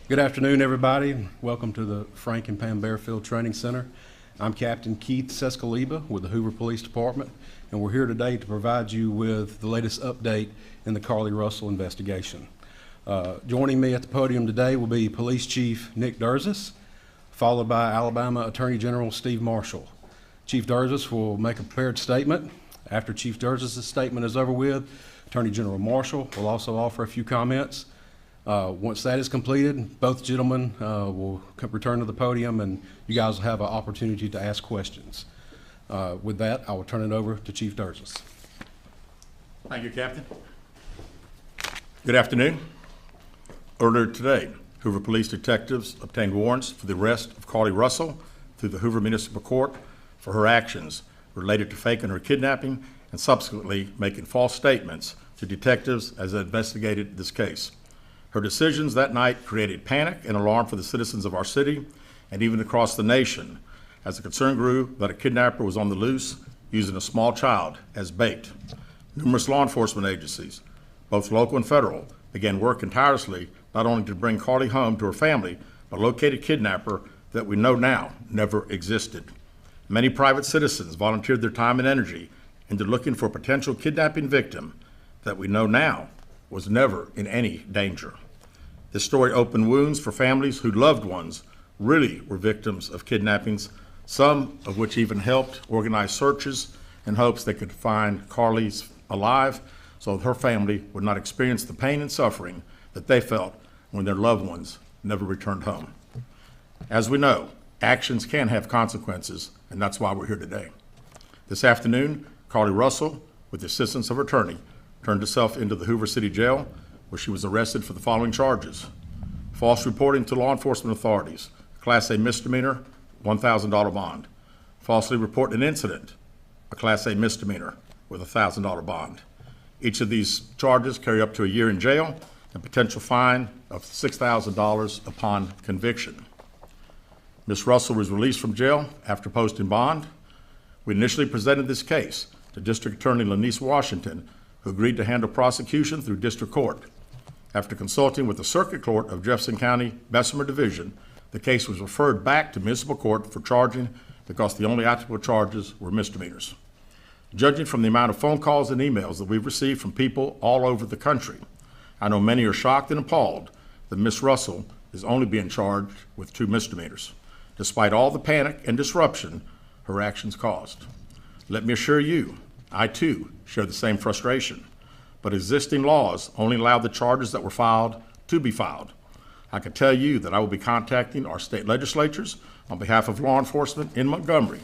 Good afternoon, everybody. Welcome to the Frank and Pam Bearfield Training Center. I'm Captain Keith Sescaliba with the Hoover Police Department, and we're here today to provide you with the latest update in the Carlee Russell investigation. Joining me at the podium today will be Police Chief Nick Derzis, followed by Alabama Attorney General Steve Marshall. Chief Derzis will make a prepared statement. After Chief Derzis' statement is over with, Attorney General Marshall will also offer a few comments. Once that is completed, both gentlemen will return to the podium and you guys will have an opportunity to ask questions. With that, I will turn it over to Chief Derzis. Thank you, Captain. Good afternoon. Earlier today, Hoover Police detectives obtained warrants for the arrest of Carlee Russell through the Hoover Municipal Court for her actions related to faking her kidnapping and subsequently making false statements to detectives as they investigated this case. Her decisions that night created panic and alarm for the citizens of our city and even across the nation as the concern grew that a kidnapper was on the loose using a small child as bait. Numerous law enforcement agencies, both local and federal, began working tirelessly not only to bring Carlee home to her family, but locate a kidnapper that we know now never existed. Many private citizens volunteered their time and energy into looking for a potential kidnapping victim that we know now was never in any danger. This story opened wounds for families whose loved ones really were victims of kidnappings, some of which even helped organize searches in hopes they could find Carlee's alive so her family would not experience the pain and suffering that they felt when their loved ones never returned home. As we know, actions can have consequences, and that's why we're here today. This afternoon, Carlee Russell, with the assistance of her attorney, turned herself into the Hoover City Jail, where she was arrested for the following charges: false reporting to law enforcement authorities, Class A misdemeanor, $1,000 bond; falsely reporting an incident, a Class A misdemeanor with a $1,000 bond. Each of these charges carry up to a year in jail and potential fine of $6,000 upon conviction. Ms. Russell was released from jail after posting bond. We initially presented this case to District Attorney Lanice Washington, who agreed to handle prosecution through district court. After consulting with the Circuit Court of Jefferson County Bessemer Division, the case was referred back to municipal court for charging because the only applicable charges were misdemeanors. Judging from the amount of phone calls and emails that we've received from people all over the country, I know many are shocked and appalled that Ms. Russell is only being charged with 2 misdemeanors, despite all the panic and disruption her actions caused. Let me assure you, I too share the same frustration, but existing laws only allow the charges that were filed to be filed. I can tell you that I will be contacting our state legislatures on behalf of law enforcement in Montgomery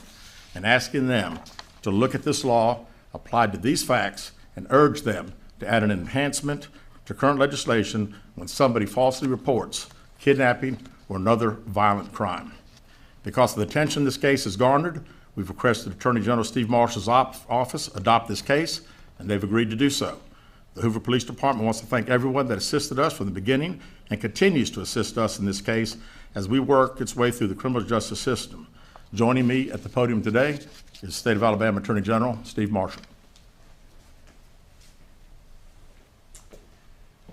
and asking them to look at this law applied to these facts and urge them to add an enhancement to current legislation when somebody falsely reports kidnapping or another violent crime. Because of the attention this case has garnered, we've requested Attorney General Steve Marshall's office adopt this case, and they've agreed to do so. The Hoover Police Department wants to thank everyone that assisted us from the beginning and continues to assist us in this case as we work its way through the criminal justice system. Joining me at the podium today is State of Alabama Attorney General Steve Marshall.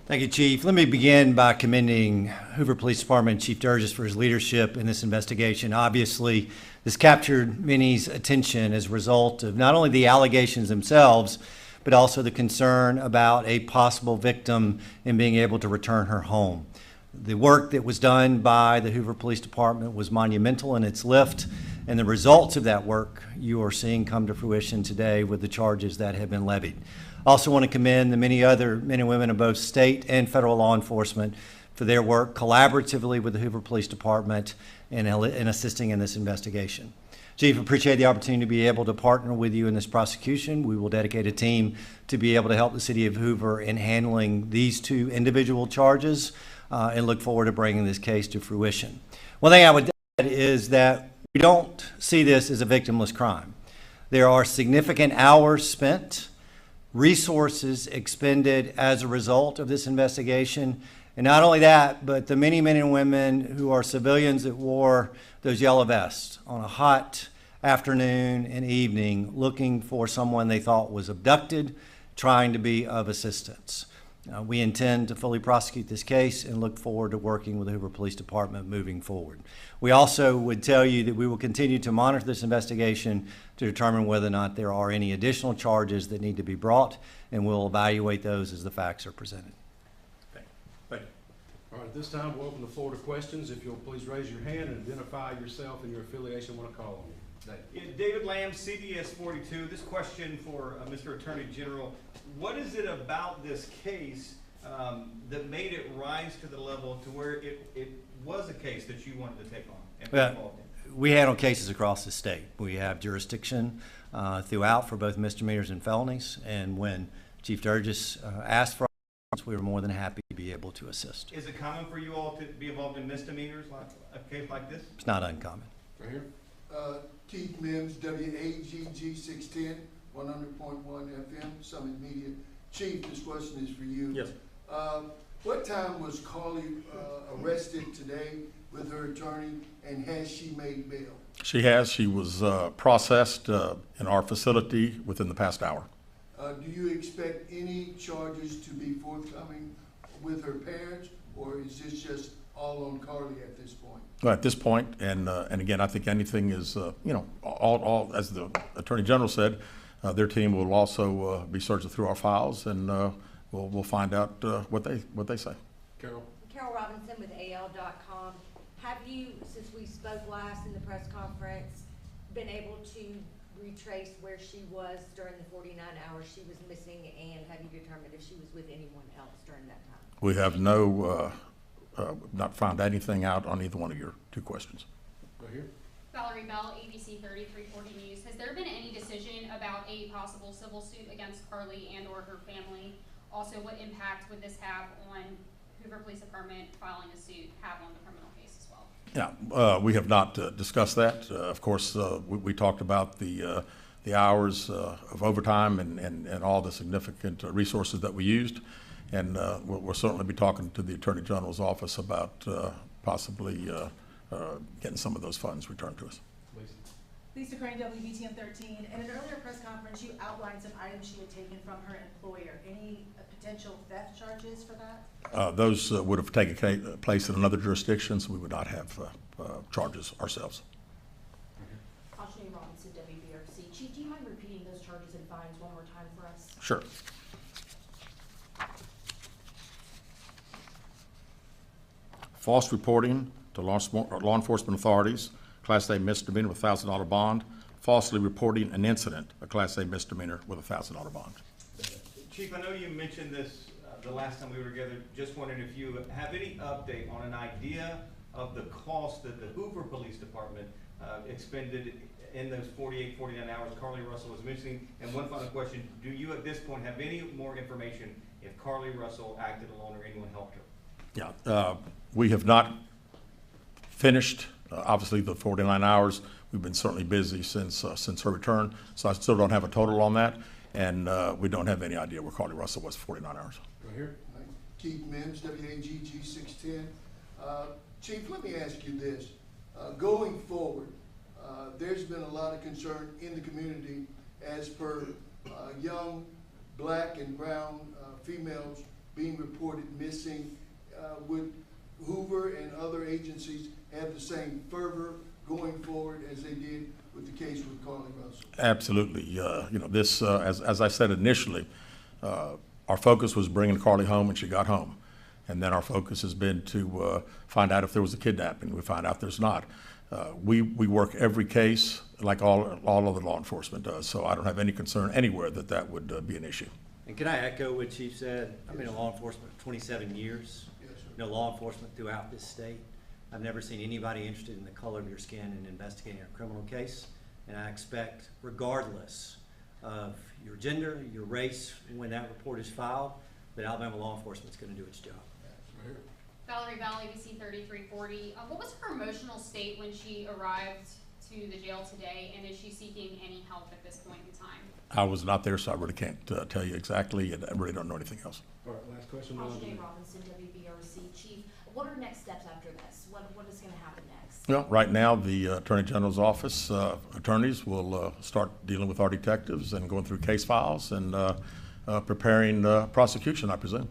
Thank you, Chief. Let me begin by commending Hoover Police Department Chief Derzis for his leadership in this investigation. Obviously, this captured many's attention as a result of not only the allegations themselves, but also the concern about a possible victim and being able to return her home. The work that was done by the Hoover Police Department was monumental in its lift, and the results of that work you are seeing come to fruition today with the charges that have been levied. I also want to commend the many other men and women of both state and federal law enforcement for their work collaboratively with the Hoover Police Department in assisting in this investigation. Chief, appreciate the opportunity to be able to partner with you in this prosecution. We will dedicate a team to be able to help the city of Hoover in handling these 2 individual charges and look forward to bringing this case to fruition. One thing I would add is that we don't see this as a victimless crime. There are significant hours spent, resources expended as a result of this investigation. And not only that, but the many men and women who are civilians that wore those yellow vests on a hot afternoon and evening looking for someone they thought was abducted, trying to be of assistance. We intend to fully prosecute this case and look forward to working with the Hoover Police Department moving forward. We also would tell you that we will continue to monitor this investigation to determine whether or not there are any additional charges that need to be brought, and we'll evaluate those as the facts are presented. Thank you. All right, at this time, we'll open the floor to questions. If you'll please raise your hand and identify yourself and your affiliation when I call on you. David. Yeah, David Lamb, CBS 42. This question for Mr. Attorney General. What is it about this case that made it rise to the level to where it was a case that you wanted to take on and be involved in? We handle cases across the state. We have jurisdiction throughout for both misdemeanors and felonies, and when Chief Derzis asked for us, we were more than happy to be able to assist. Is it common for you all to be involved in misdemeanors like a case like this? It's not uncommon. Right here. Keith Mims, WAGG 610, 100.1 FM, Summit Media. Chief, this question is for you. Yes. What time was Carlee arrested today with her attorney, and has she made bail? She has. She was processed in our facility within the past hour. Do you expect any charges to be forthcoming with her parents, or is this just all on Carlee at this point? Well, at this point, and again, I think anything is, all as the Attorney General said, their team will also be searching through our files, and we'll find out what they say. Carol. Carol Robinson with AL.com. Have you, since we spoke last in the press conference, been able to retrace where she was during the 49 hours she was missing, and have you determined if she was with anyone else during that time? We have not found anything out on either one of your two questions. Right here. Valerie Bell, ABC 3340 News. Has there been any decision about a possible civil suit against Carlee and or her family? Also, what impact would this have on Hoover Police Department filing a suit have on the criminal case as well? Yeah, we have not discussed that. Of course, we talked about the hours of overtime and all the significant resources that we used. And we'll certainly be talking to the Attorney General's office about possibly getting some of those funds returned to us. Lisa Crane, WBTN 13. In an earlier press conference, you outlined some items she had taken from her employer. Any potential theft charges for that? Those would have taken place in another jurisdiction, so we would not have charges ourselves. Ashley Robinson, WBRC. Chief, do you mind repeating those charges and fines one more time for us? Sure. False reporting to law enforcement authorities, Class A misdemeanor with $1,000 bond. Falsely reporting an incident, a Class A misdemeanor with a $1,000 bond. Chief, I know you mentioned this the last time we were together. Just wondering if you have any update on an idea of the cost that the Hoover Police Department expended in those 48, 49 hours Carlee Russell was mentioning. And one final question, do you at this point have any more information if Carlee Russell acted alone or anyone helped her? Yeah, we have not finished, obviously, the 49 hours. We've been certainly busy since her return, so I still don't have a total on that, and we don't have any idea where Carlee Russell was for 49 hours. Right here. Keith Mims, WAGG 610. Chief, let me ask you this. Going forward, there's been a lot of concern in the community as per young black and brown females being reported missing. Would Hoover and other agencies have the same fervor going forward as they did with the case with Carlee Russell? Absolutely. This, as I said initially, our focus was bringing Carlee home, and she got home. And then our focus has been to find out if there was a kidnapping. We find out there's not. We work every case like all other law enforcement does, so I don't have any concern anywhere that would be an issue. And can I echo what Chief said? I've been in law enforcement for 27 years. Yes, sir. You know, law enforcement throughout this state. I've never seen anybody interested in the color of your skin in investigating a criminal case. And I expect, regardless of your gender, your race, when that report is filed, that Alabama law enforcement is going to do its job. Right here. Valerie Bell, ABC 3340. What was her emotional state when she arrived to the jail today, and is she seeking any help at this point in time? I was not there, so I really can't tell you exactly, and I really don't know anything else. All right, last question. Ashley Robinson, WBRC. Chief, what are next steps after this? What is going to happen next? Well, right now, the Attorney General's office attorneys will start dealing with our detectives and going through case files and preparing prosecution, I presume.